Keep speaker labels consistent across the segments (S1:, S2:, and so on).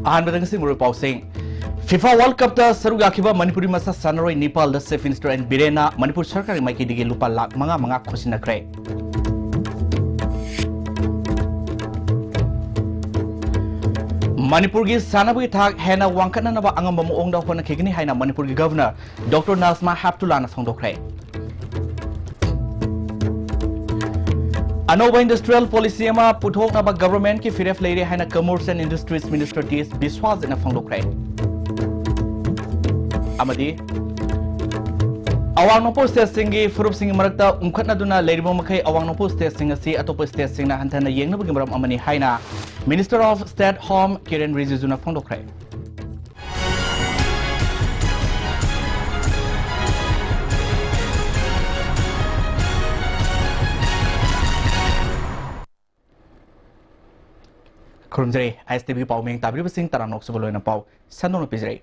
S1: Ahanbadangsi Muru Pausing. FIFA World Cup da Saru Yakiba Manipuri Masa Sanaroi Nepal the Chief Minister and Birena Manipur Sarkar Maiki Digi Lupa Lak Manga Khosina Kre. Manipur gi Sanabu Thak Hena Wankana Nava Angam Ongda Hona Kigini Haina Manipur gi Governor Dr. Nazma Haptulana Fondokre. Anova industrial policy ama puthok na ba government ki firef leire haina commerce and industries minister ts biswas ina fangdokre amadi awang nopo state singi furup singi marakta umkhatna duna leiribo makai awang nopo state singa si atopo state singna hantana yengna bagi maram amani haina minister of state home Kiren Rijiju na fangdokre Kurumjare ISTV Pau Meng Tabri Sing Taranok Suboloina Pau Sanono Pizre.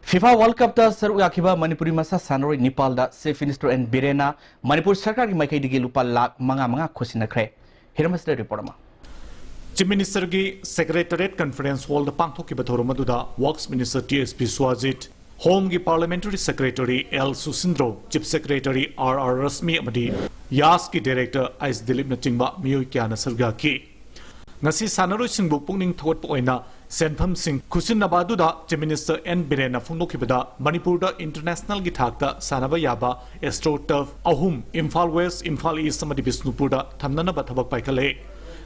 S1: FIFA World Cup da Saru Yakiba Manipuri Masa Sanaroi Nepal da Chief Minister and Birena Manipur Sarkar ki Maiki Digi Lupa Lak Manga Khosina Kre. Hiramas the report ma.
S2: Chief Minister ki Secretariat Conference Hall da Pangthoki Bathoromaduda Works Minister T.S. Biswajit, Home ki Parliamentary Secretary L. Susindro, Chief Secretary R.R. Rasmi amadi Yas ki Director Ais Dilip Nachingba Miyoi Kyana Sarga ki. Ngasi sanaroi singbu pungning thot poina senpham sing khusin nabadu da Chief Minister N Birena phongdokibada Manipur da international gi thakta sanaba yaba Astro Turf ahum Imphal West Imphal East samadi Bisnupur da thamnana ba thabak paikhale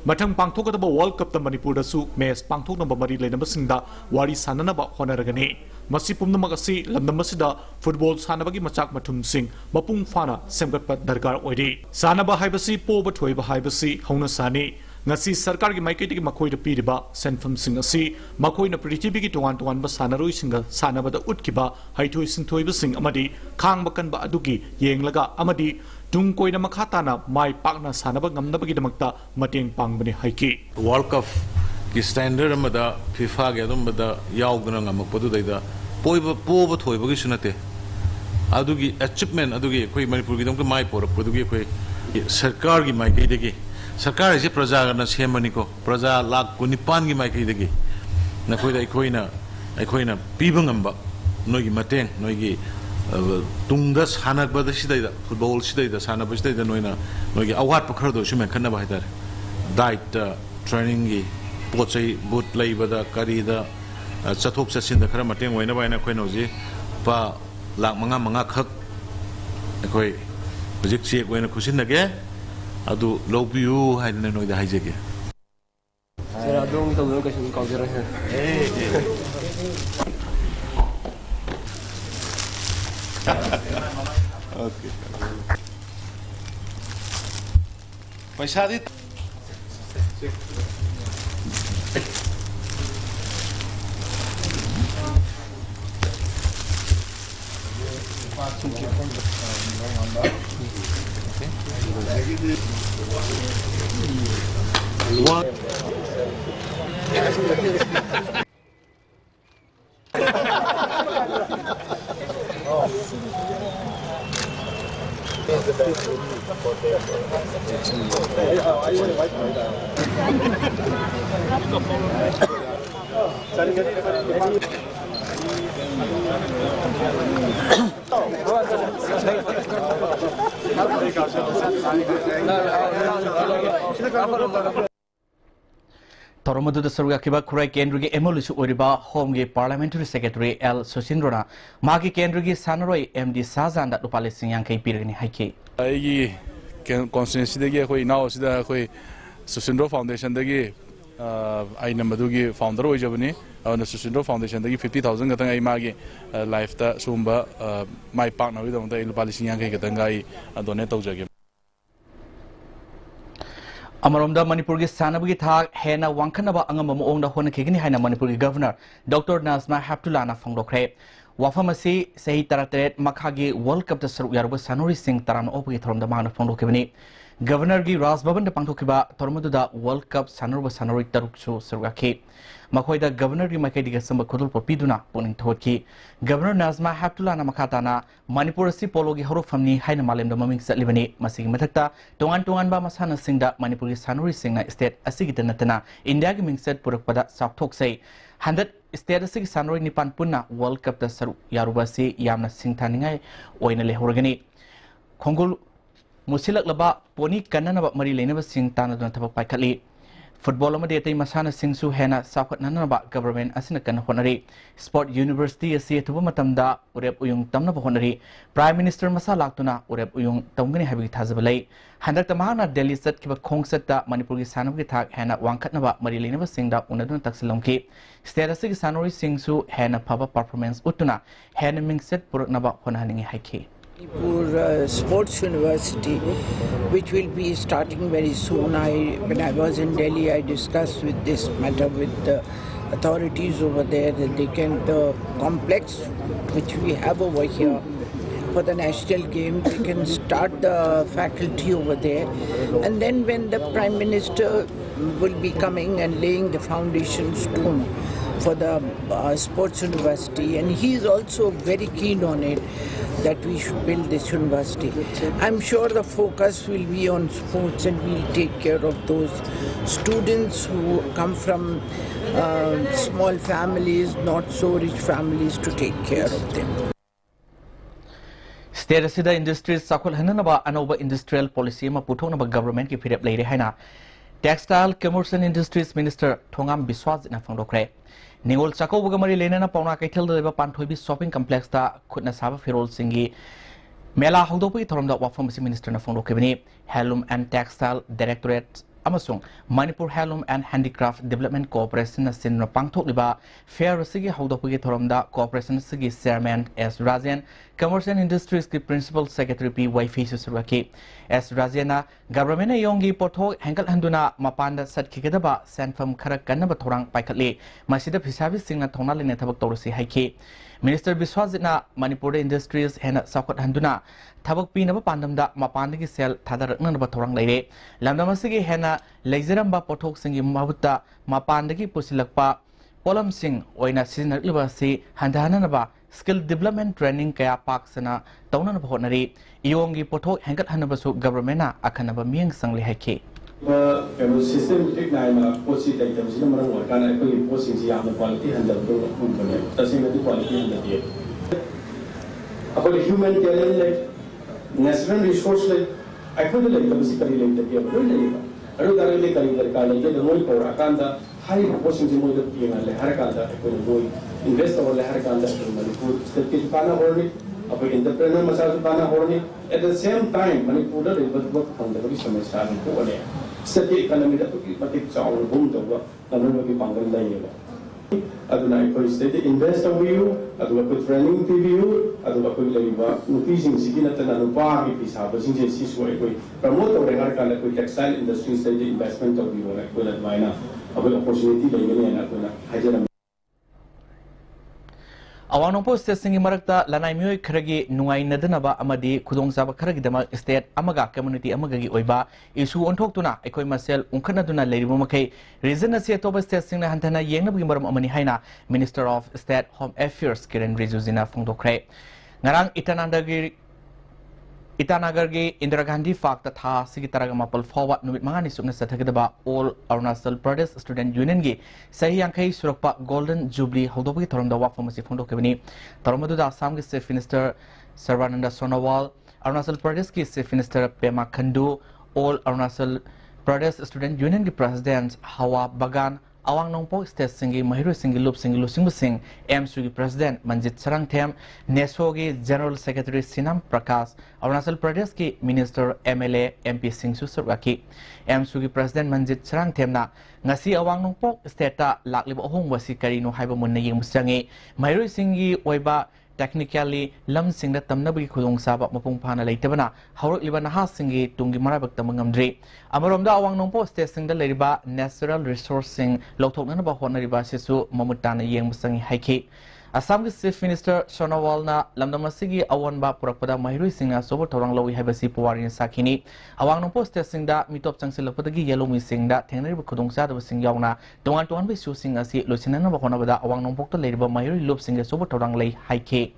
S2: mathang pangthokadaba World Cup da Manipur da su match pangthoknaba mari leinaba singda wari sanana ba honaragani masi pumnamak asi lamdam asida football sanabagi machak mathum sing mapung fana semgatpa darkar oidi sanaba haibasi poba thoiba haibasi hauna sani Ngasi Sarkar ki Maiki Digi Makoi da Piriba Senfam Sing asi Makoi na Prithibi ki Tuan ba Sanaroi Singa Sanaba da Utkiba Haitoi Sinthoiba Sing amadi Khang Bakan ba adugi Yenglaga amadi Tung Koi na Makhatana Mai Pakna Sanaba Ngamnabagi damakta Mateng Pangbani Haiki
S3: World Cup ki standard amada FIFA ge adum bada yaugna ngamakpadu daida poiba thoiba gi sunate adugi achievement adugi koi Manipur gi dum ka mai por produgi koi Sarkar gi Maiki Digi Sarkar is a Praja and a Semanico, Praja Lak Kunipan Maki, Nakoida Equina, Pibangamba, Nogi Mateng, Nogi Tungas Hanak Badashida, football state, the Sanabasta, the Noina, Nogi Awat Pacardo, Shuman Kanabahita, diet training, Poche, boot play with the Karida, Satoks in the Karamateng, whenever in a Quenozi, Pa Lak Manga Kak, Equi, Pajik, when a cousin again. Adu love you hai na noi da hai jege
S4: sera dong to lo ka sun ka jara
S3: okay paisa dit
S1: Toromadu the Saru Yakiba Kurai Kendrigi Emolusu Uriba Home ge Parliamentary Secretary L. Susindrona Magi Kendrigi Sanaroi MD Sazan that Lupali Singyang Kai Pirgani Haiki.
S5: I constituency degi koi now sida koi Susindro Foundation degi I namadugi founder ojabani na Susindro Foundation degi 50,000 katang ai magi life ta sumba my partner with the Lupali Singyang Kai katang ai donate ojage.
S1: Amaromda Manipur gi Sanabagi Thak Hena Wankanaba Angam Ongda Hona Kigini Haina Manipur Governor Dr. Nazma Haptulana Fongdokre Wafamasi Sehi Taratet Makagi World Cup the Saru Yarba Sanori Singh Taran Opi from the man of Fondokivani Governor gi Ras Bhavan da pangthokiba tormaduda World Cup sanarba sanaroi taruksu surgaki makoida governor gi makai diga samba khodul popiduna poning thotki Governor Nazma Haptullah na makhatana Manipur si polo gi haru famni haina malemda maming satlibani masigi mathakta tongan ba masana singda Manipur gi sanuri singna state asigi tanatana India gi mingset purakpada sakthok sei handat state asigi sanuri nipan punna World Cup da saru yarubasi yamna singthaningai oina lehorgani Khongul Musilak laba poni kanana mari lenaba sing tana dun thabak paikhatli football amade atei masana singsu hena sakhat nanaba government asina kan honari sport university asi thuba matamda urep uyung tamna honari prime minister masa laktuna urep uyung tamgani habi thajabalai handak tamana delhi sat kiba khongsata manipur gi sanam gi thak hena wangkhatnaba mari lenaba singda unadun taksilomki state asigi sanori singsu hena phaba performance utuna hena mingset puraknaba honhaningi haiki
S6: Manipur Sports University, which will be starting very soon. When I was in Delhi, I discussed with this matter with the authorities over there that they can, the complex which we have over here for the national game, we can start the faculty over there. And then when the Prime Minister will be coming and laying the foundation stone for the sports university, and he is also very keen on it, that we should build this university. I'm sure the focus will be on sports, and we'll take care of those students who come from small families, not so rich families, to take care of them.
S1: State asida industries sakul hananaba anoba industrial policy ma puthonaba government ki phirep leire haina Textile Commerce and Industries Minister Thongam Biswaz na phangdokre Ningol Chako Bugamari Lena Pauna Kaitel the Panthobi shopping complex ta Kutna Saba Firol Singi Mela Hodopi Thoromda Wafamasi Minister na phangdokebini Handloom and Textile Directorate Amasung Manipur Handloom and Handicraft Development Corporation na Sinna Pangthok liba Fair Sigi Hodopi Thoromda Corporation Sigi Chairman S Rajan Commerce and Industries ki Principal Secretary P Wifi Susuraki S Rajana Government Yongi Porto Hankal Handuna Mapanda Sat Kikadaba Sanfam Karak Kanaba Torang Paikatli Masida Pisavi Singna Tonal in Tabak Torsi Haiki Minister Biswazina Manipur Industries Hena Sakot Handuna Tabak Pinaba Pandamda Mapandagi Sel Tadarakna Torang Lady Lamdamasigi Hena Lazeramba Potok Singi Mabuta Mapandagi Pusilakpa Polam Sing Oina Sinar Libasi Handanaba Skill Development Training Kaya Paksana Taunan Honari Yongi Potok Hankat Hanabasu Governmenta Akanaba Ming Sangli Haki.
S7: System Nine Posi items in the Marang can I put posting the quality and the quality and the day. About human talent like natural resource like I put the basically like the people. I don't really get the role for Akanda, high posting the mode of being a Harakanda, invest over the Harakanda in Manipur, Step Pana Horny, about entrepreneur Masas Pana Horny. At the same time, Manipur work from the Richmond starting over there. Set the economy that took it our home to work, and then we found them. Aduna ko state investor view, aduna ko training view, aduna ko laiba nutising sigina tana nupa ki pisa basing je siswa ko promote or regar kala ko textile industry state investment of view like ko ladwaina abo opportunity lagene na ko na hajara
S1: Awanopo State Marakta Lanai Mui Kragi Nuai Nadanaba Amadi Kudong Saba Karagidama State Amaga Community Amagagi Oiba issue on Toktuna Ekoi Marcel Unkanaduna Lady Mumakay Reason as Toba State Sing Hantana Yangabimaram Amani Haina Minister of State Home Affairs Kiran Rizuzina Fungdokre Narang Itanagargi Indira Gandhi Fakta Tha Sigitaragama Forward Numit Mangani Sumna Satagaba All Arunachal Pradesh Student Union Gi Sahiyankai Surakpa Golden Jubilee Hodobi Toronda Wafamasi Fundo Kevini Toromaduda Assam Gi Chief Minister Sarvananda Sonowal Arunachal Pradesh Ki Chief Minister Pema Khandu All Arunachal Pradesh Student Union Gi President Hawa Bagan Awang Nongpo State Singi Mahiru Singi Lup Singi Lusingbu Sing MSU Gi President Manjit Sarangthem NESO Gi General Secretary Sinam Prakash Arunachal Pradesh Ki Minister MLA MP Singh Susarwaki MSU Gi President Manjit Sarangthem na ngasi Awang Nongpo State ta lakliba ohong wasi karino haiba munna yeng musangi Mahiru Singi Oiba technically lam singda tamnabi khudong saba mapung phana leitabana haurak liba naha singi tungi marabak tamangamdri amaromda awang nongpo state singda leriba natural resource sing lokthokna ba honariba sisu mamutana yeng musangi haiki Assam ki Chief Minister Sonowal na lamdam asigi awan ba purakpada mahirui singa sobo thorang lawi haibasi puwari sakini awang nong post singda mitop changsilapodagi yellow mi singda thengnari bu khudongsa da sing yauna tongan tongan bi su sing asi losinana ba khona bada awang nong pokta leiba mahirui lop singa sobo thorang lei haike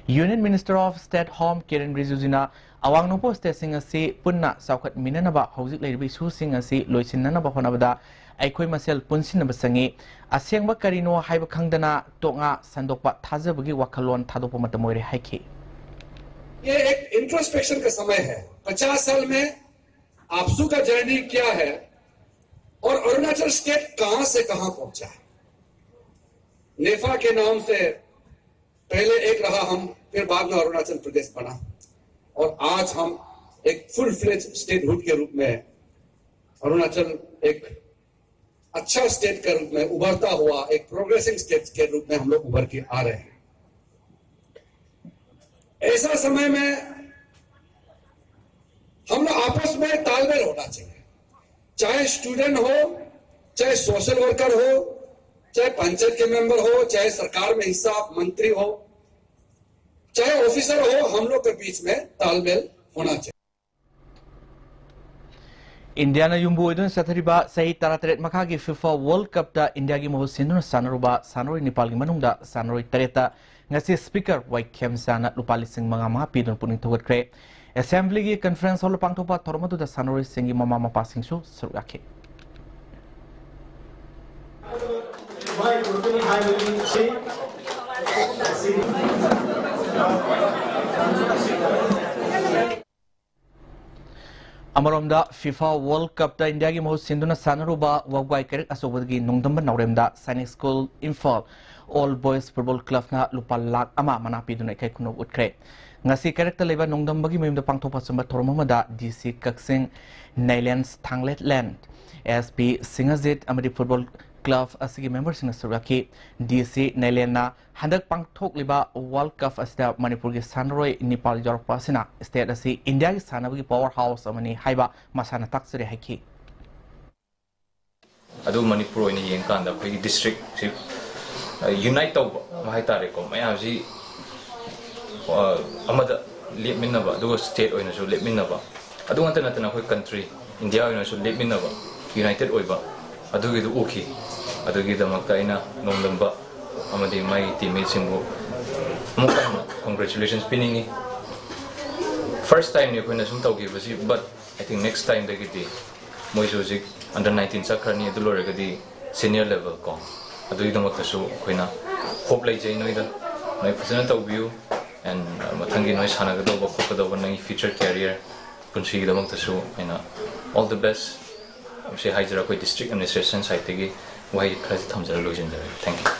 S1: Union Minister of State Home Karen Rijujina awang nong post sing asi punna saukhat minana ba hojik leiba su sing asi losinana ba khona bada Aikoi masel punsin basangi asyang ba karino haiba khangdana tonga sandokpa thajabagi wakalon thadokpa matamoire haike
S8: ये एक introspection का समय है 50 साल में आपसू का journey क्या है और अरुणाचल स्टेट कहां से कहां पहुंचा है नेफा के नाम से पहले एक रहा हम फिर बाद में अरुणाचल प्रदेश बना और आज हम एक फुल फ्लेज स्टेटहुड के रूप में अरुणाचल एक अच्छा स्टेट के रूप में उभरता हुआ एक प्रोग्रेसिंग स्टेट के रूप में हम लोग उभर के आ रहे हैं ऐसा समय में हम लोग आपस में तालमेल होना चाहिए चाहे स्टूडेंट हो चाहे सोशल वर्कर हो चाहे पंचायत के मेंबर हो चाहे सरकार में हिस्सा मंत्री हो चाहे ऑफिसर हो हम लोग के बीच में तालमेल होना चाहिए
S1: India na yumbu idun sathariba sahi taratret makha gi FIFA World Cup da India gi mohu sinduna sanaruba sanori Nepal gi manungda sanori tareta ngasi speaker Waikem sana lupali sing manga ma pidun puning thogat kre assembly gi conference hall pangthopa thormadu da sanori singi mama ma passing su surgakhe Amaromda FIFA World Cup da India gi mohu sinduna sanaruba wagwai kerek asobagi nongdamba nauremda Sainik School Imphal All Boys Football Club na lupa lakh ama manapi dunai kai kuno utkre ngasi kerek ta leba nongdamba gi memda pangthopa samba thormamada DC Kaksing Nailands Thanglet Land SP Singazit Amadi Football Club asigi members in Suraki DC Nailena handak pangthok liba World Cup asda Manipur gi Sanroi Nepal Jorok pasina state asi India gi sanabagi powerhouse amani haiba masana taksere haiki
S9: adu Manipur ni yengkan da khoi district si unite to mai tare ko mai haji amada lepminna ba do state oina so lepminna ba adu anta natana khoi country India oina so lepminna ba united oiba adu gi du okay adugi damakta ina nongdamba amadi mai teammates singo muka congratulations piningi first time ni koina sum tawgi basi but I think next time they get the moi music under 19 sakrani adulore gadi senior level ko adugi damakta su koina hope lai jai noida noi phasana tawbiu and mathangi noi sana gado ba ko do nai future career punsi damakta su ina all the best she hajra koi district administration side tegi why thank you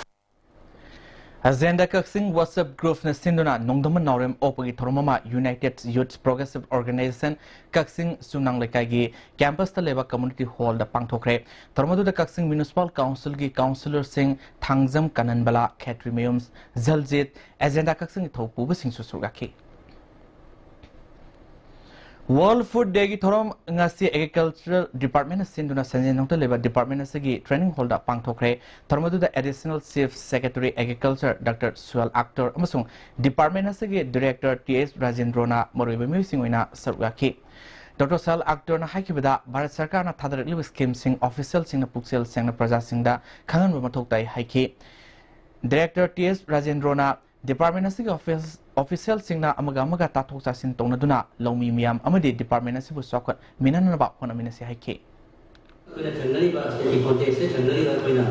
S1: Azenda Kaksing WhatsApp group na sinduna nongdama naurem opagi thormama United Youth Progressive Organization Kaksing sunang lekai gi campus ta leba community hall da pangthokre thormadu da Kaksing Municipal Council gi councillor sing thangjam kananbala khetri mayums zaljit agenda Kaksing thopu sing susurgaki World Food Day gi thorom ngasi Agricultural Department sinduna sanjay nongta leba department asigi training hall da pangthokre thormadu da Additional Chief Secretary Agriculture Dr. Sual Akhtar amasung department asigi Director TS Rajendrona Moroiba Musing oina sarugaki Dr. Sual Akhtar na haikibada Bharat Sarkar na thadarakli scheme sing official sing na puksel sing na praja sing da khangan ba mathok tai haiki Director TS Rajendrona department asigi official singna amaga tathok sasin tonaduna lawmi miyam amadi department asibu sokot minanana ba hona minasi haike
S10: kuna thangali ba e context se thangali ba koina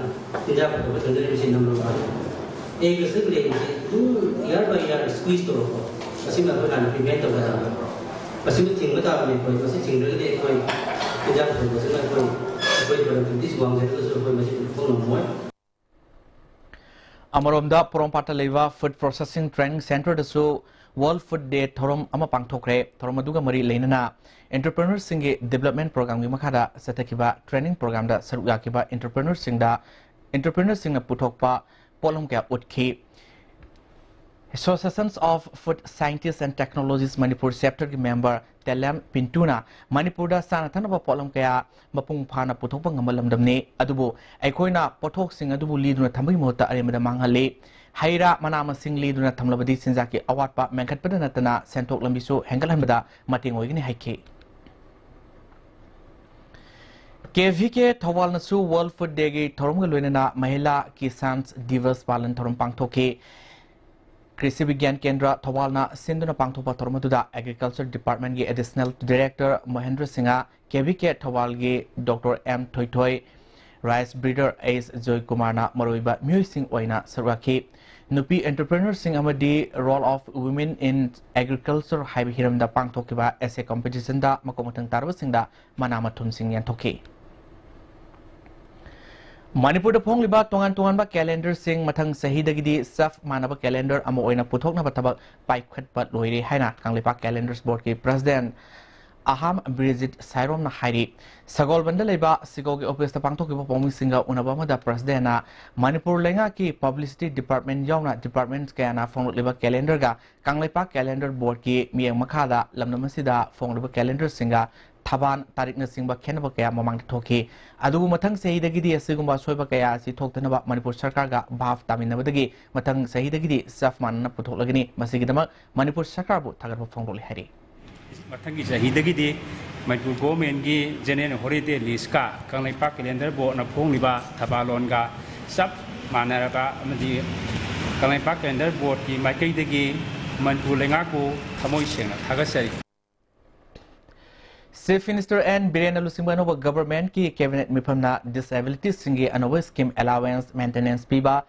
S10: tinja ba thangali bi sinam lo ba e gese le du year by year squeeze to asima ko kana prevent to ba asimu chingba ta ne ko asi chingre le ko tinja ba ko se ko ba this wang je to so ko ma ko no mo
S1: Amaromda Porompata Leva Food Processing Training Center dasu World Food Day thorom ama pangthokre thorom aduga mari leinana entrepreneur singe development program gi makhada satakiba training program da saruya kiba entrepreneur singna puthokpa polom kya utkhi Associations of Food Scientists and Technologists Manipur chapter ki member Telam Pintuna Manipur da sana thanaba polam kaya mapung phana puthokpa ngamalam damne adubu aikoina pothok sing adubu liduna thambai mohta aremada manghale haira manama sing liduna thamlabadi sinjaki awatpa menkhatpada natana sentok lambisu hengalhanbada mating oigini haike KVK Thawal nasu World Food Day gi thoromga loinana Mahila Kisans Divas Palan thorom pangthoke Krisi Vigyan Kendra Thawalna Sinduna pangthopa thoromatuda Agriculture Department gi Additional Director Mohendra Singha KVK Thawal gi Dr. M Thoithoi Rice Breeder Ace Joy Kumarna Maroiba Musing Oina Sarwaki Nupi Entrepreneur Sing Amadi Role of Women in Agriculture Haibi Hiramda pangthokiba essay competition da makomatang tarwa singda manama thun sing yan thoki Manipur da phongliba tongan ba calendar sing mathang sahidagidi saf manaba calendar amo oina puthokna bataba paikhatpa loire haina kanglepa calendars board ki president Aham Bridget Sairom na hairi sagol banda leba sigogi office ta pangthokiba pongmi singa unaba mada president na Manipur lenga ki publicity department yauna departments kana phonglok leba calendar ga kanglepa calendar board ki miyang makhada lamnamasida phongleba calendar singa Taban tarik na singba khenaba kaya mamang thoki adugu mathang sahidagidi asigumba soiba kaya si thoktanaba Manipur sarkar ga bhaf taminabadagi mathang sahidagidi saf manna puthoklagini masigidama Manipur sarkar bu thagarba phongroli hari
S11: mathang gi sahidagidi Manipur government gi general holiday list ka kanglaipa calendar bo na phongliba thabalon ga sab manaraga amadi kanglaipa calendar board ki maikaidagi Manipur lenga ko thamoi sengna thagasai
S1: Chief Minister and Birena Lusimbano government ki cabinet mipamna disability singi another scheme allowance maintenance piba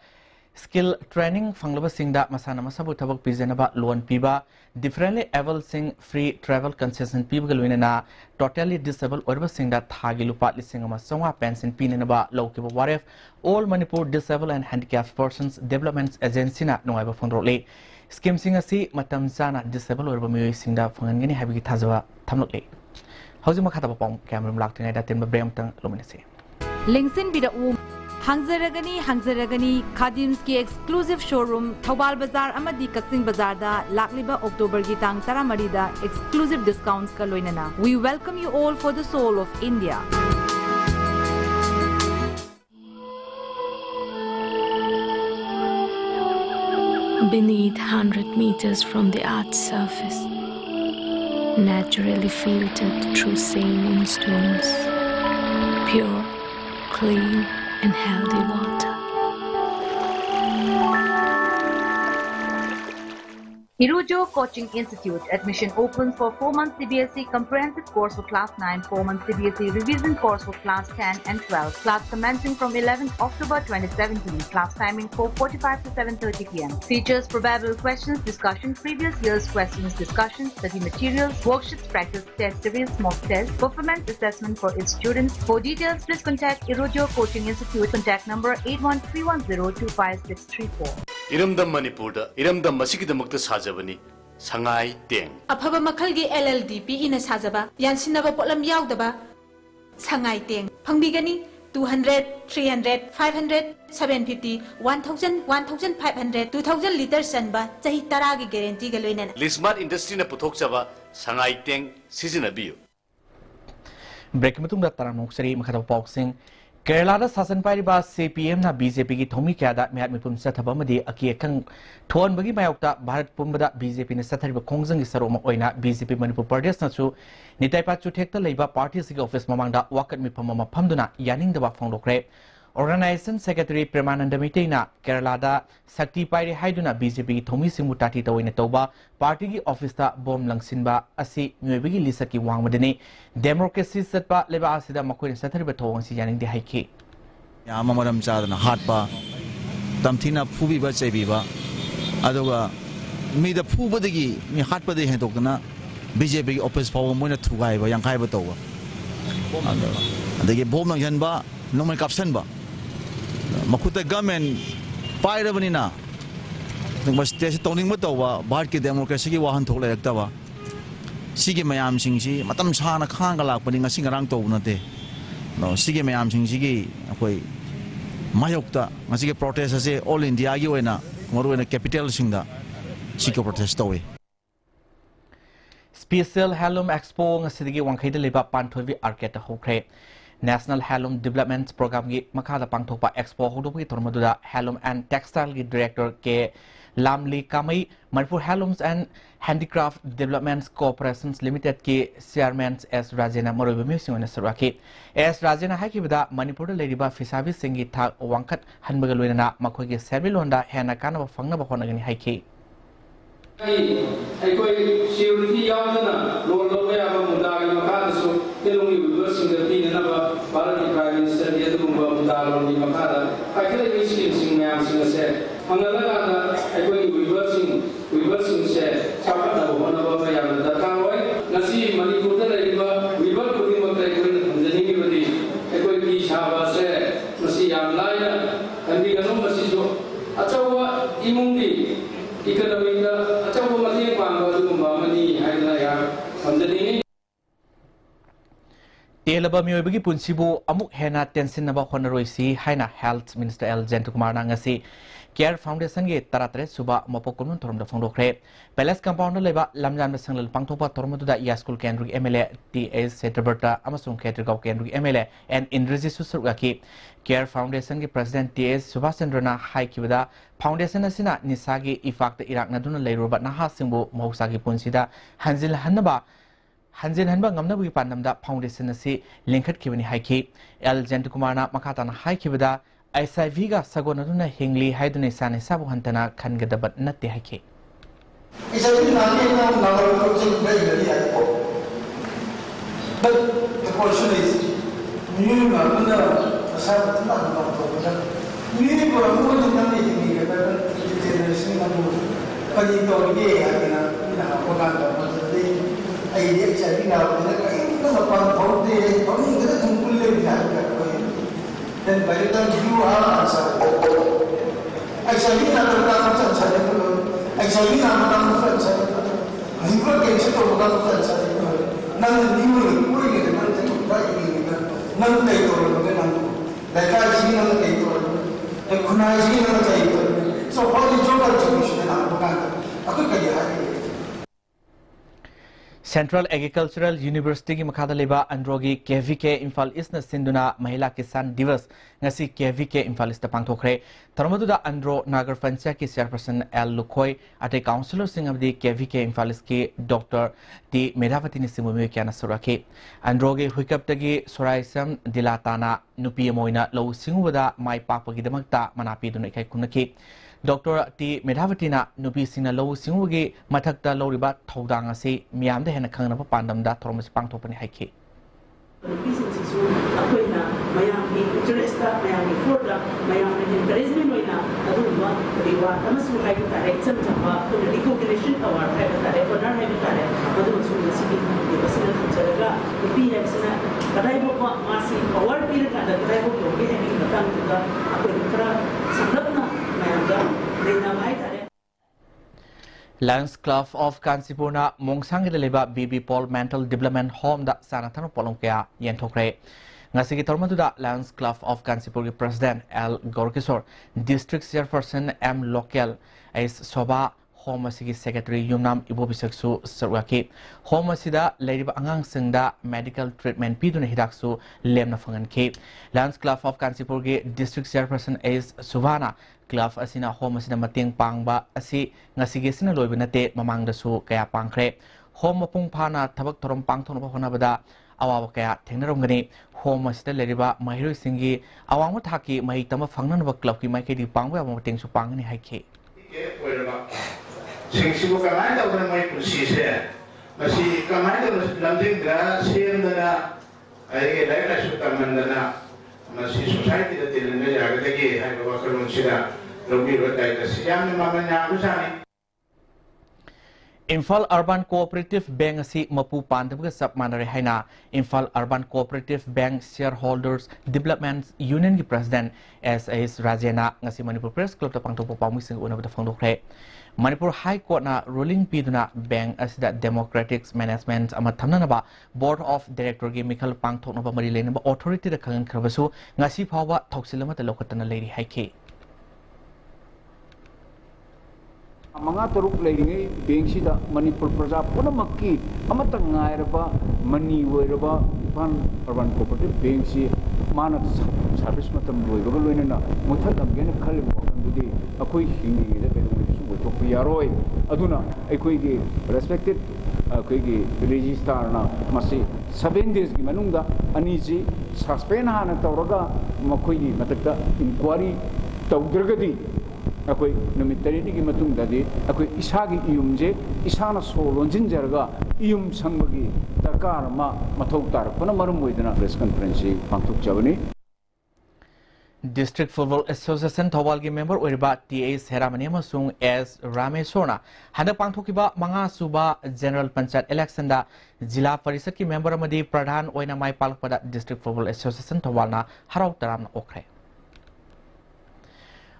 S1: skill training fanglaba singda masana masabu tabak pijanaba loan piba differently able sing free travel concession piba galwina totally disabled orba singda thagi lupa lisingama songa pension pinenaba lawkiba waref all Manipur disabled and handicapped persons development agency na noiba phonrole scheme singa si matam sana disabled orba mi singda phangani habigi thajawa thamlokle How's my catapult camera locked in at Brampton Luminacy?
S12: Linksin Bida Hangzaragani Kadimski exclusive showroom, Tawal Bazaar Amadi Katsing Bazarda, Lakliba October Gitang Taramarida, exclusive discounts Kaloinana. We welcome you all for the soul of India.
S13: Beneath 100 meters from the Earth's surface, naturally filtered through saline stones, pure, clean and healthy water.
S12: Irujo Coaching Institute admission open for 4-month CBSE comprehensive course for class 9, 4-month CBSE revision course for class 10 and 12. Class commencing from 11th October 2017. Class timing 4:45 to 7:30 p.m. Features probable questions, discussion, previous year's questions, discussion, study materials, worksheets, practice test series, mock test, performance assessment for its students. For details, please contact Irujo Coaching Institute. Contact number 8131025634.
S14: Iramdam Manipurda, Iramdam Masikidamukta Sajabani, Sangai Teng.
S15: Apaba Makalgi LLDP in a Sajaba, Yansinaba Polam Yaudaba, Sangai Teng, Pangbigani, 200, 300, 500, 750, 1000, 1500, 2000 liters Sanba, Zahitaragi guarantee Galoin.
S14: Lismar industry na Putoksava, Sangai Teng, season abu.
S1: Breakmatum Taranok Seri Makata Boxing. Kerala da sasan pairiba CPM na BJP ki thomi kya da mehat mipum sathabamadi aki kang thon bagi mayokta Bharat pumbada BJP ne sathariba khongjang saroma oina BJP Manipur Pradesh na chu nitaipa chu thekta leiba party si office mamangda wakat mipam ma phamduna yaning da phonglokre Organization Secretary Premananda Miteina Kerala da Sakti pairi haiduna BJP ki thomi singmu tati tawina tawba party ki office ta bom langsinba asi nyoibagi lisa ki wangmadani democracy satpa leba asida makoi sathariba thong si yaning de haiki
S16: yama maram chadana hatba tamthina phubi ba chaibi ba aduga mi da phuba degi mi hatpa de hendokna BJP ki office paw moina thugai ba yangai ba tawba adagi bom lang janba normal caption ba makuta government paira banina mas tesi toning matawa Bharat ki democracy ki wahan thok lekta ba sigi mayam sing si matam sana khang galak pani ngasi ngarang to nate no sigi mayam sing sigi koi mayokta ngasi ke protest ase all India gi wena moru wena capital singda सिको protest तौवे
S1: Special Handloom Expo ngasidi wangkhai de leba panthoibi arcade hokre National Handloom Development Program gi makha da pangthokpa expo hodobi tormaduda Handloom and Textile gi director ke Lamli Kamai Manipur Handlooms and Handicraft Development Corporations Limited ki chairman S Rajena Marobi Musing on Saraki S Rajena hakibida Manipur de lediba fisabi singi thak wangkhat hanbaga loina makhoi gi servilonda hena kana fangna ba honagani haiki
S17: Security Yamana, Lord Loya Mundari Makadasu, Kilumi reversing the Pin and Party Prime Minister Yadumba Mundaro Makada, I can sing Yams in the set. On the other, I go reversing set, Chapata, one of our Yam, the Tanway, Nasi, Manipur, we work with him of the Nivity, I go to Shava said, Nasi Yam Lina, and we know Masiso, Achawa Imundi. Economic Achavamati Pangani, Handlaya,
S1: Elaba Miobi Punsibu, Amuk Hena Tensin about Honoroisi, Haina Health Minister L. Gentukumar Nangasi, Care Foundation Gate, Taratre, Suba, Mopokunun Torum the Fondokre, Palace Compound Leva, Lamjan Sangal Pangtopa, Tormoda, Yaskul Kendrick MLA, T.A. Setraberta, Amazon Catrico Kendrick MLA, and Indrezi Susuraki, Care Foundation President T.A. Subhasendrana Haikivida, Foundation Asina, Nisagi, Ifak, the Iraq Naduna Leru, but Naha Simbo, Mosaki Punsida, Hanzil Hanaba. Hanzin Hanba Gamna Panamda Foundation si Linkat Kivani Haiki, El Gentukumana Makatan Haikivida, Isa Viga Sagonaduna Hingli Haidune Sani Sabu Hantana Kangada but not the Haiki.
S18: It's a very but the question is, you are a Sabbath, you are more than anything, but you don't get I said, now, upon then by the time you are answered, I said, you never done I said, you never done you got to sit over none of you putting it, none they told like I see none they told and when I see none they told so all the joker solution and I could get you.
S1: Central Agricultural University ki Makada Leba Androgi KVK Infal Isna Sinduna Mahila Kisan Divas ngasi KVK Infal Ista Pangthokre Tharmaduda Andro Nagar Panchayat ki chairperson L Lukhoi ate councillor sing of the KVK Infal ki Dr. T Medhavati ni simume kyana suraki Androgi huikaptagi Soraisam Dilatana Nupi Moina Low Singwada Mai Papagi Damakta Manapi Dunai Kunaki Dr. T Medhavatina Nubi Sina Low Singugi Matakta Loriba Todangasi Miam the Henakana Pandam da Thomas Pangtopani Haiki. Lions Club of Kansipurna Mongsang Leba BB Paul Mental Development Home da Sanatano Polongkea Yentokre. Ngasigi Tormaduda Lions Club of Kansipur President L. Gorkisor, District Chairperson M. Local as Soba Home Asigi Secretary Yumnam Ibobisaksu Sarwaki. Home Asida Lady Angang Singda Medical Treatment Piduna Hidaksu Lemna Fangan Cape. Lions Club of Kansipur District Chairperson as Suvana. Club asina home asina mating pangba asi ngasige sina loibinate mamang dasu kaya pangkre home mapung phana thabak thorom pangthon ba hona bada awa kaya thengnarom gani home asita leriba mahiro singi awang thaki mai tama phangnan ba club ki mai ke di pangba ma teng su pangni haike
S19: singsibu kamai ta udan mai kursi se masi kamai ta lamding ga sendana ai lai la su tamandana Masih society da tilne jaga tagi hai bawa kalun sida lobi rotai da siam mamanya usani
S1: Infal Urban Cooperative Bank asi mapu pandabga submanare haina Infal Urban Cooperative Bank Shareholders Development Union ki President S.S. Rajena ngasi Manipur Press Club ta pangtho pamu sing una ba phangdokre Manipur High Court na ruling piduna bank asida democratic management ama thamnanaba board of director gi Mikhal Pangthokna ba mari lenaba authority da khangan khrabasu ngasi phawa thoksilama ta lokatana leiri haike
S20: Manga taruk leidingai bank sida Manipur Praja punamakki amata ngairaba mani woiraba pan urban cooperative bank si mana service matam loibaga loinana muthal amgena khali wakandudi akoi hingi da bedu su to yaroi aduna akoi ge respected akoi ge registrar na masi 7 days gi manungda aniji suspend hana tawraga makoi gi matakta inquiry tawdragadi akoi numit taridi gi matungdadi akoi isagi iyumje isana so lonjinjarga iyum sangbagi darkar ma mathau tar kuna marum boidana press conference pangthuk jabani
S1: District Football Association Thawal gi member oiriba TAS Heramani amasung S Rameshwarna handa pangthokiba manga suba General Panchayat election da Jila Parishad ki member amadi Pradhan oina mai palpada District Football Association Thawal na harau taramna okre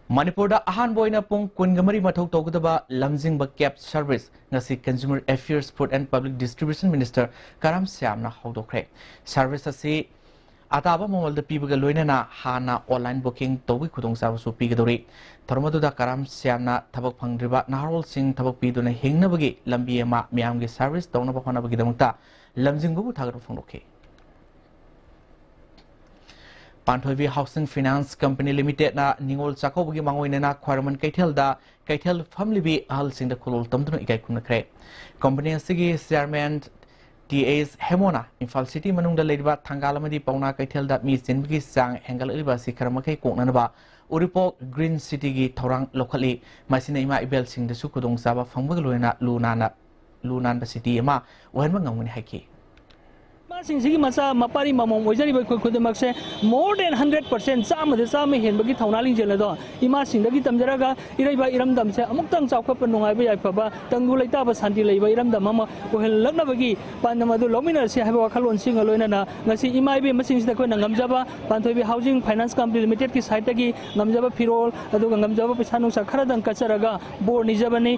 S1: Manipur da ahan boina pung kungamari mathau tawgdaba lamjingba cab service ngasi Consumer Affairs Food and Public Distribution Minister Karam Syamna haudokre service asi ataba momal da pibaga loinana hana online booking tawgi khudong sabasu pigadori tharmadu da Karam Syamna thabak phangdriba naharol sing thabak piduna hingnabagi lambi ama miyamgi service tawnaba honabagi damukta lamjingbu thagro phangdokhe Panthoivi Housing Finance Company Limited na Ningol Chakobugi mangoina na Khwarman Kaithel family bi ahal sing da khulol tamdunu ikai kumna kre company asigi chairman TAS Hemona Imphal City manungda leiba thangalamadi pauna Kaithel da mi sinbigi sang hengal liba sikaramakai koknanaba Uripo Green City gi thorang locally masina ima ibel sing da sukudong saba phangbaga loina lunan da city ma ohenba ngamuni haiki
S21: Singsi masa mapari mamong wajari ba kudamakse more than 100% sama de sama hen bagi thaunaling jelado ima singdagi tamjaraga iraiba iramdam se amuktang chawkhap nungai ba yaifaba tangdu leita ba santi leiba iramdam mama ohel lakna bagi pandamadu lomina se haba wakhalon singa loina na ngasi ima ibe masing sida ko ngamjaba Panthoibi Housing Finance Company Limited ki site gi ngamjaba firol adu ngamjaba pisanu sakharadang kacharaga bor nijabani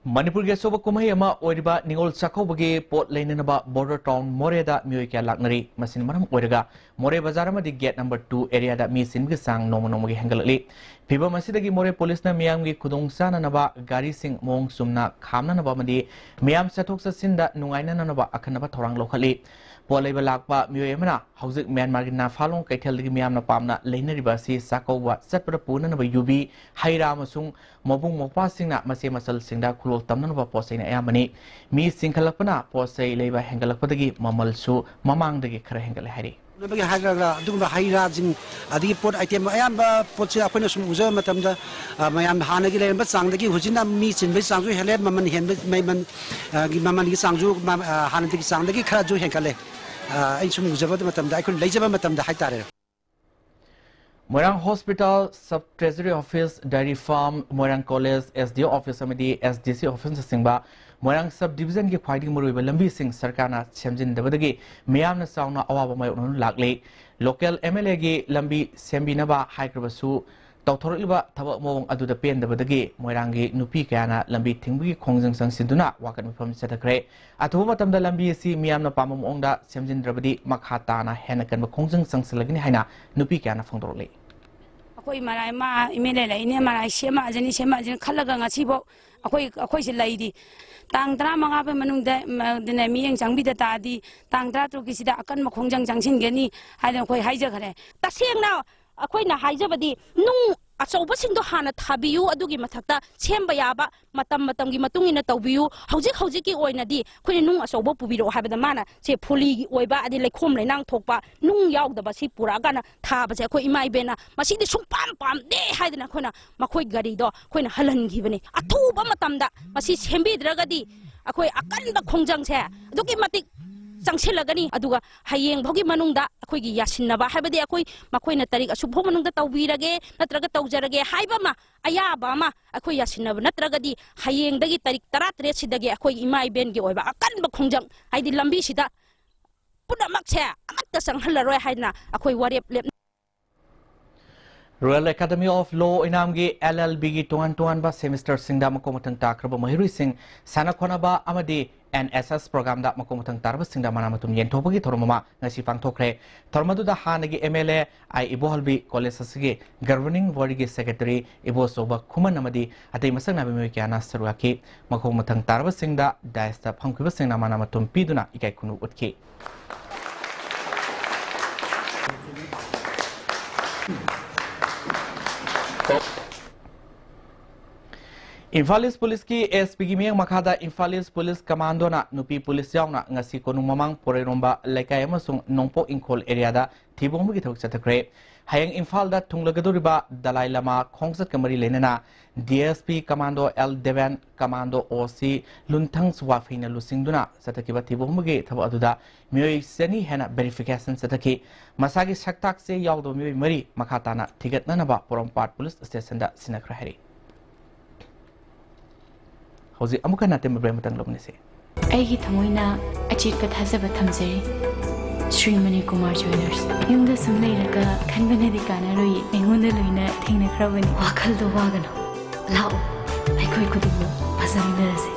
S1: Manipur ge soba kumai ama oiriba Ningol Chakobugi pot leinanaba border town More da mioi kya laknari masin maram oiraga More bazar amadi gate number 2 area da mi singi sang nomo gi hangalali Piba masidagi More police na miyam gi khudong sana naba gari sing mong sumna khamna naba madi miyam sathok sasinda nungaina naba akhanaba thorang lokhali Polaiba lakpa mioi amana hauzik Myanmar gi na falong Kaithel gi miyam na pamna leinariba si sakawwa satpra puna naba yubi haira amasung mobung mokpa singna mase masal singda khulol tamna naba posai na ayamani mi singkhalakpana posai leiba hengalakpadagi mamalsu mamangdagi khara hengal hari
S22: Nabagi haira dugba haira jing adi pot item ayamba pot si akoina sum uja matamda mayam hanagi le ba sangdagi hujina mi chinbe sangju hele maman hen mayman gi maman gi sangju hanagi sangdagi khara ju henkale ai sum uja ba matamda aikun leijaba matamda haitare
S1: Moirang Hospital Sub Treasury Office Dairy Farm Moirang College SDO Office amadi SDC Office singba Moirang Sub Division gi khwaidi muruiba lambi sing sarkana semjin dabadagi miyamna sauna awaba mai unun lakle local MLA gi lambi sembinaba haikrabasu tawthorliba thaba mong aduda pen dabadagi Moirang gi nupi kayana lambi thingbugi khongjang sangsiduna wakan mifam sadakre athuba matamda lambi si miyamna pamam ongda semjin drabadi makhatana henakan ba khongjang sangsilagini haina nupi kayana phangdorle
S23: akoi marai ma imele lai ne marai sema ajani khalaga ngasibo akoi se laidi tang tra manga pe manung da dine mi yang jangbi da ta di tang tra tru kisida akan ma khongjang jangsin geni haida khoi haija khare ta sengna akoi na haija badi nung achobasingdo hana thabiyu adugi mathakta semba yaba matam gi matungina tawbiyu hauji ki oinadi khoi nung achobo pubiro habada mana che phuli gi oiba adi lekhom leinang thokpa nung yaudaba si pura gana thaba je khoi imai bena masidi sum pam de haidana khoina makhoi gari do khoina halan gibani athuba matamda masi sembi dragadi akhoi akanba khongjang se adugi matik Changsilagani aduga hayeng bhogi manungda akhoi gi yasinaba habadi akhoi makhoi tarik asubho manungda tawbirage natraga tawjarage haiba ma ayaba ma akhoi yasinaba natraga di hayeng dagi tarik 13 sidagi akhoi imai ben gi oiba akanba khongjang haidi lambi sida punamak che amatta sanghalaroi haina akhoi warep lep
S1: Royal Academy of Law inamgi LLB gi tuan ba semester singda makomatang takraba mahirui sing sana khonaba amadi NSS program da makomatang tarba singda manamatum yentobagi thormama ngasi pangthokre thormadu da hanagi MLA ai ibohalbi college asigi governing body gi secretary ibo soba khuman amadi atei masang nabi me kyana sarwaki makomatang tarba singda daista phangkiba singna manamatum piduna ikai khunu utki Infalis Police ki SPG miyang makada Infalis Police Commando na nupi police yaw na ngasi konung mamang poreromba laikay amasung nongpo ingkol area da tibong mugi thawak chatakre hayang Infal da tunglagadoriba Dalai Lama khongsat kamari lenana DSP Commando L7 Commando OC Luntang Swafina Lusingduna satakiba tibong mugi thawa aduda miyoi seni hena verification sataki masagi saktak se yawdo miyoi mari makata na tigat nanaba Porompat Police Station da sinakra hari Hauzi amuka natin mabremutang loob nisi.
S13: Aigi thamoyna achit ka thasaba thamjari Sri Mani Kumar Jewelers. Yumda sum leiraga khanbana di kanaroi engonda loina thengna khrabani wakhal do wagano. Lao aikoi kudumu pasarinarase.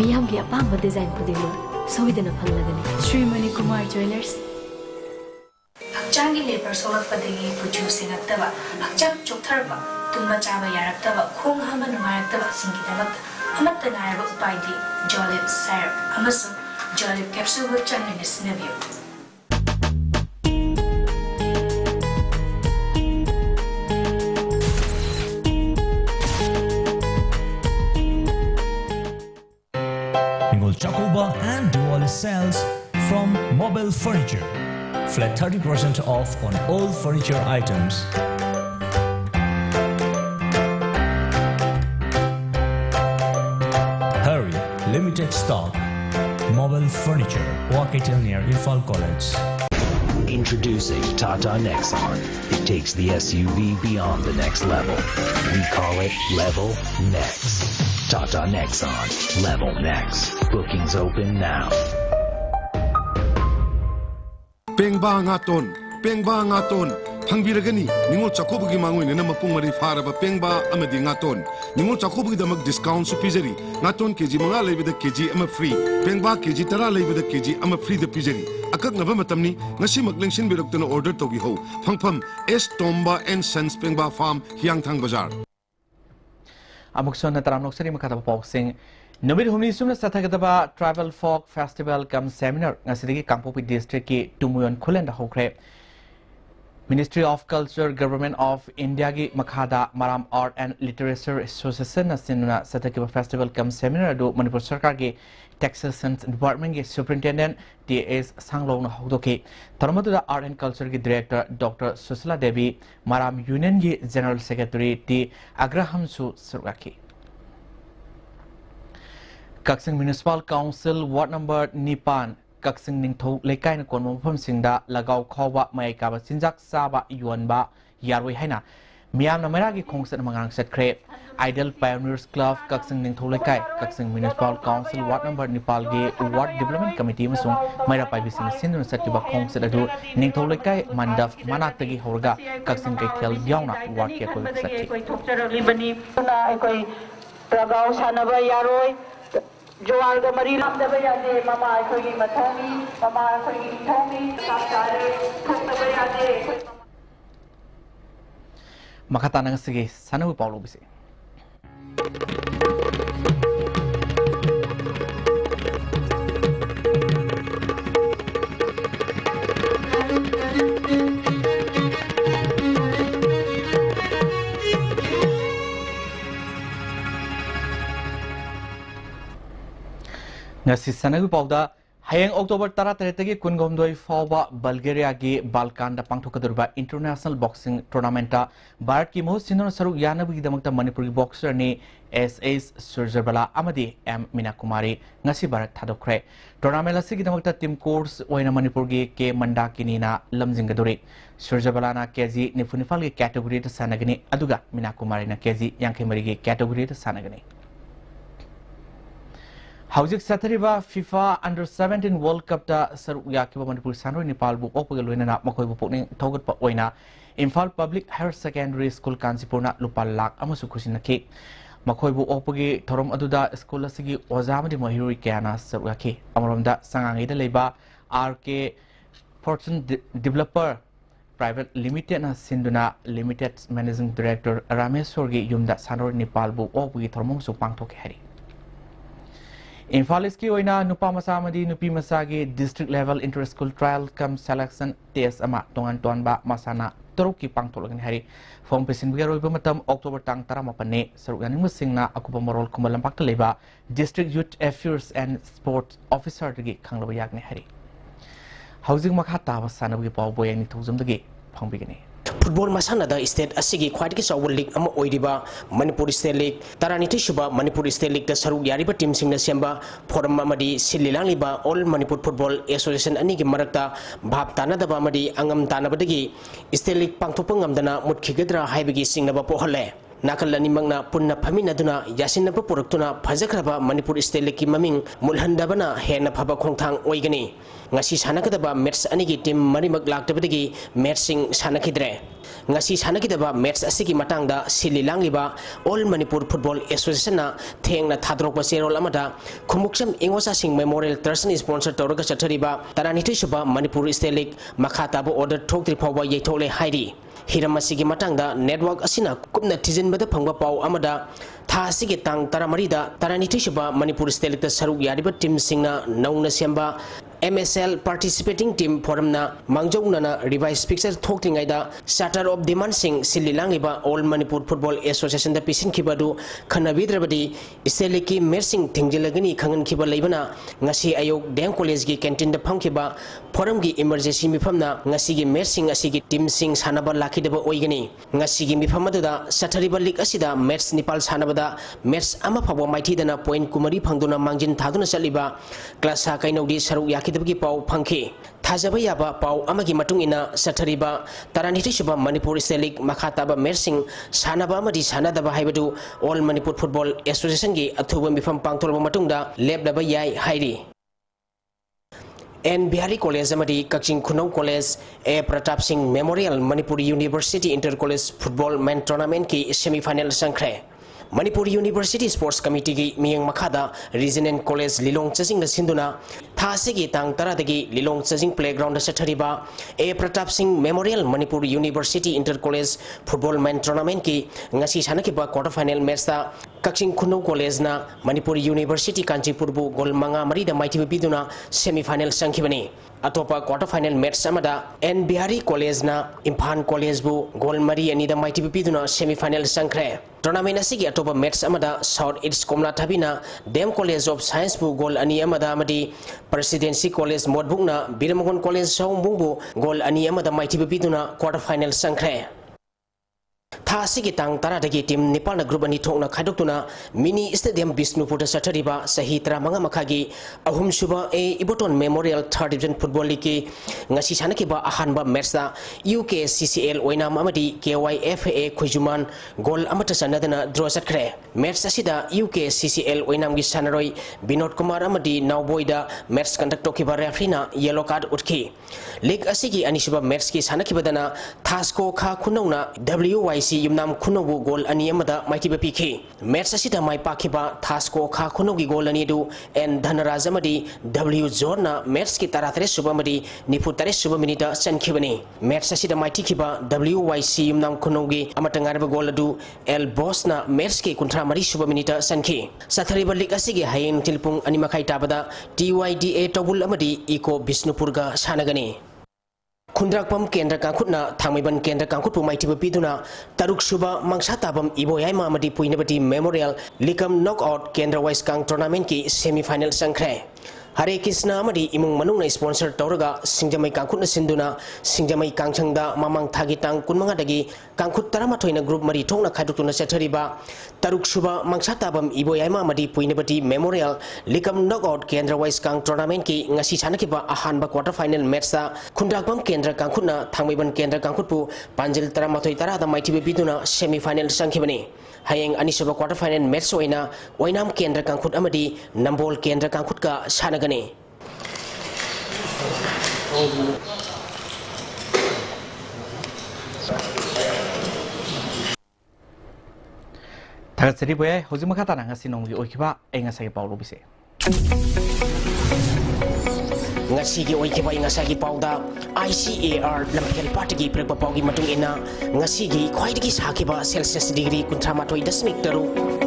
S13: Miyam gi apamba design kudimu soidana phanglagani. Sri Mani Kumar Jewelers.
S2: Hakchangi labor solakpadagi puju singaktaba hakchang choktarba tumba chaba yaraktaba khong hama nungayaktaba singidabak amatta naraba upaidi Jolip syrup amasu Jolip capsule wo chanmina sinabiyo
S3: Ningol Chakoba and dual cells from Mobile Furniture. Flat 30% off on all furniture items. Hurry, limited stock. Mobile Furniture, Walkatel near Infal College.
S4: Introducing Tata Nexon. It takes the SUV beyond the next level. We call it Level Next. Tata Nexon. Level Next. Bookings open now.
S24: Pengba ngaton pangbiragani ningol chakobugi mangoi nena mapung mari faraba pengba amadi ngaton ningol chakobugi damak discount su pizari ngaton kg manga leibida kg ama free pengba kg tara leibida kg ama free da pizari akak naba matamni ngasi maklengsin biroktana order togi ho phangpham S Tomba and Sons Pengba Farm Hyangthang Bazaar
S1: Amukson na taramnok sari makata pausing Numid humni sumna sathagadaba Travel Folk Festival kam seminar ngasidagi Kangpopi district ki tumuyon khulen da hokre Ministry of Culture Government of India gi makhada Maram Art and Literature Association na sinuna sathagiba festival kam seminar do Manipur Sarkar gi Taxation Department gi Superintendent T.S. Sanglong na hokdoki Tarmadu Art and Culture gi Director Dr. Susila Devi Maram Union gi General Secretary T. Agraham Su Surgaki Kaksing Municipal Council Ward Number 9 Kaksing Ningtho Lekai na konmo pham singda lagaw khawa mai ka ba sinjak saba yuanba yaroi haina miyam na mera gi khongsat mangang setkre Idol Pioneers Club Kaksing Ningtho Lekai Kaksing Municipal Council Ward Number 9 gi Ward Development Committee masung maira pai bising sindun satkiba khongsat adu Ningtho Lekai mandaf manaktagi horga Kaksing Kaithel yauna ward ke koi sakki
S25: thokcharalibani aikoi lagaw sanaba yaroi Joal ga mari lamdaba yade mama aikogi mathomi mama aikogi thomi saptare thokdaba yade
S1: makata nang sige sanabu paulo bisi ngasi sanagu pauda hayang October 13 gi kungomdoi fawba Bulgaria gi Balkan da pangthokadurba international boxing tournament Bharat ki mo sinona saruk yanabu gi damakta Manipur gi boxer ni SS Surjabala amadi M Minakumari ngasi Bharat thadokre tournament asi gi damakta team course oina Manipur gi ke Mandakini na lamjingaduri Surjabala na kg nifunifal gi category ta sanagani aduga Minakumari na kg yankemari gi category ta sanagani Hauzik Sathariba FIFA Under-17 World Cup da Saruk Yakiba Manipur Sanroi Nepal bu okpagel loinana makoi bu pokning thogat pa oina Imphal Public Higher Secondary School Kanchipurna lupa lakh amasu khusinaki makoi bu okpagi thorom aduda school asigi ozamadi mahiroi kyana saruk yaki amromda sangangai da leiba RK Fortune Developer Private Limited na Sinduna Limited Managing Director Ramesh Sorgi yumda Sanroi Nepal bu okpagi thoromong su pangthoke hari Imphal East oina nupa masa amadi nupi masagi district level inter school trial cum selection test ama tongan ba masana toruki pangtolagan hari form pesin bigar roiba matam October tang taramapane saruganing musingna akuba morol kumalampak leba district youth affairs and sports officer dagi khanglaba yakne hari housing makhata basana bagi paw boyang ni thuzum dagi phangbigani
S5: Football masana da state asigi khwaidagi chawal league ama oiriba Manipur State League taraniti shuba Manipur State League da saruk yariba team singna semba forum amadi sililangliba All Manipur Football Association ani gi marakta bhab tanadaba amadi angam tanabadagi State League pangthokpa ngamdana mutkhigedra haibagi singnaba pohale nakal animangna punna phaminaduna yasinaba puraktuna phajakraba Manipur State League ki maming mulhandabana hena phaba khongthang oigani ngasi sanakadaba match anigi team marimak laktabadagi matching sanakidre ngasi sanakidaba match asigi matangda sililangliba All Manipur Football Association na thengna thadrokpa serol amada khumuksam ingosa sing memorial trust ni sponsor tawraga chathariba taraniti suba Manipur State League makhata bo order thokri phawba yeithole hairi hiram asigi matangda network asina kupna thijenbada phangba paw amada tha asigi tang taramarida taraniti suba Manipur State League da saruk yariba team singna naungna semba MSL participating team forum na mangjong na revised picture thoklingai da charter of demand sing sililangiba All Manipur Football Association da pisin khibadu khanabidrabadi iseleki mersing thingjilagani khangan khiba leibana ngasi ayok deng college gi canteen da phangkhiba forum gi emergency mifamna ngasi gi mersing asigi team sing sanaba lakhidaba oigani ngasi gi mifamadu da sathariba league asida match Nepal sanabada match ama phabo maithi dana point kumari phangduna mangjin thaduna chaliba class ha kainodi saruk yaki dabagi pau phangki thajaba yaba pau amagi matung ina sathariba taraniti suba Manipur State League makhataba mersing sanaba amadi sanadaba haibadu All Manipur Football Association gi athuba mifam pangtholba matungda lebdaba yai hairi N Bihari College amadi Kaching Khunau College A Pratap Singh Memorial Manipur University Inter College Football Men Tournament ki semi final sangkre Manipur University Sports Committee gi miyang makhada Regional College Lilong Chasing na sinduna thasigi tang taradagi Lilong Chasing Playground sathariba A Pratap Singh Memorial Manipur University Inter College Football Men Tournament ki ngasi sanakiba quarter final match ta Kaching Khunau College na Manipur University Kanchipur bu gol manga marida maiti biduna semi final sangkhibani atopa quarter final match amada N Bihari College na Imphal College bu gol mari anida maiti biduna semi final sangkhre tournament asigi atopa match amada South East Komla Thabina Dem College of Science bu gol ani amada amadi Presidency College Modbukna Biramagon College Saungbung bu gol ani amada maiti biduna quarter final sangkhre Thasigi tang taradagi team Nepal na group ani thokna khaidokuna mini stadium Bisnupur da sathariba sahi 35 makhagi ahum suba A Iboton Memorial 3rd Division Football League ngasi sanakiba ahanba match da UKCCL oinam amadi KYFA Khujuman gol amata sanadana draw satkre match asida UKCCL oinam gi sanaroi Binod Kumar amadi Nawboy da match conduct tokiba referee na yellow card utkhi league asigi anisuba match ki sanakibadana Thasko Kha Khunawna WYC yumnam Khunobu gol ani amada maitiba pikhi match asida mai pakhiba Thasko Kha Khunogi gol ani du and Dhanaraj amadi W Zorna match ki taratare subamadi nifutare subaminita sankhibani match asida maitikhiba WYC yumnam Khunogi amatangarba gol adu El Bosna match ki kuntra mari subaminita sankhi sathariba league asigi hayin tilpung ani makhai tabada TYDA tobul amadi Eco Bisnupurga sanagani Kundrakpam Kendra Kankutna, Tamiban Kendra Kankutu Maitiba Piduna, Taruk Suba, Mangsatabam, Iboyama Madi Puinabati Memorial, Likam Knockout, Kendra Wise Kang Tournament ki semi final sangkre. Hare Krishna amadi imung manungna sponsor tawraga singjamai kangkhutna sinduna singjamai kangchangda mamang thagi tang kunmanga dagi kangkhut tarama thoina group mari thongna khaidukuna chathariba taruk suba mangsa tabam iboyaima amadi puinabati memorial likam knockout kendra wise kang tournament ki ngasi chanakiba ahanba quarter final match ta khundakbam kendra kangkhutna thangmaiban kendra kangkhutpu panjil tarama thoi tarada maithibe biduna semi final sangkhibani hayeng anisuba quarter final match oina oinam kendra kangkhut amadi nambol kendra kangkhut ka sanagani
S1: Tagat seri boy hoji makata na ngasi nonggi oikiba engasa ki paulo bise
S5: ngasi gi oikiba ingasa gi pauda ICAR lamphel party gi prekpa paugi matung ina ngasi gi khwaidagi sakiba celsius degree 38.3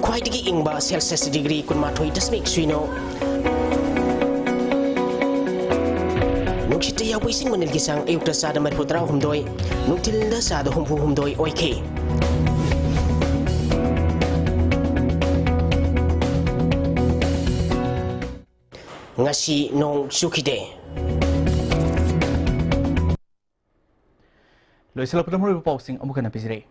S5: khwaidagi ingba celsius degree 38.0 nukhite ya wising manil gi sang ayukta sada marputra humdoi nuktilda sada humdoi oike ngasi nong sukide
S1: loisala pramuri pausing amukana pizre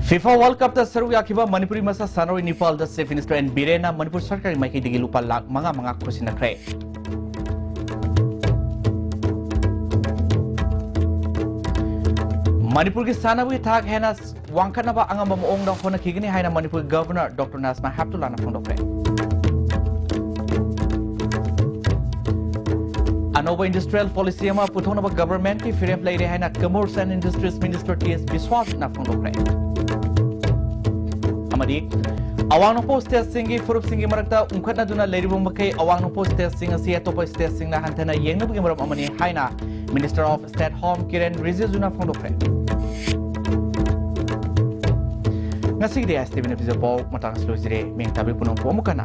S1: FIFA World Cup da saru yakiba Manipuri masa sanoi Nepal da Chief Minister and Birena Manipur sarkari maiki digi lupa lakh manga khusina kre Manipur ki sanawi thak hena wangkana ba angam ba ong da hona khigini haina Manipur Governor Dr. Nasma Haptullah na phondokre Anova Industrial Policy ama puthona ba government ki firem lai re haina Commerce and Industries Minister TS Biswas na phondokre amadi awang no state singi furup singi marakta umkhatna duna leiribu makai awang no state sing asi atopa state sing na hantana yengna bugi maram amani haina Minister of State Home Kiren Rijiju na phondokre ngasig dia STV na video matang slow meng tabi punong po mukana.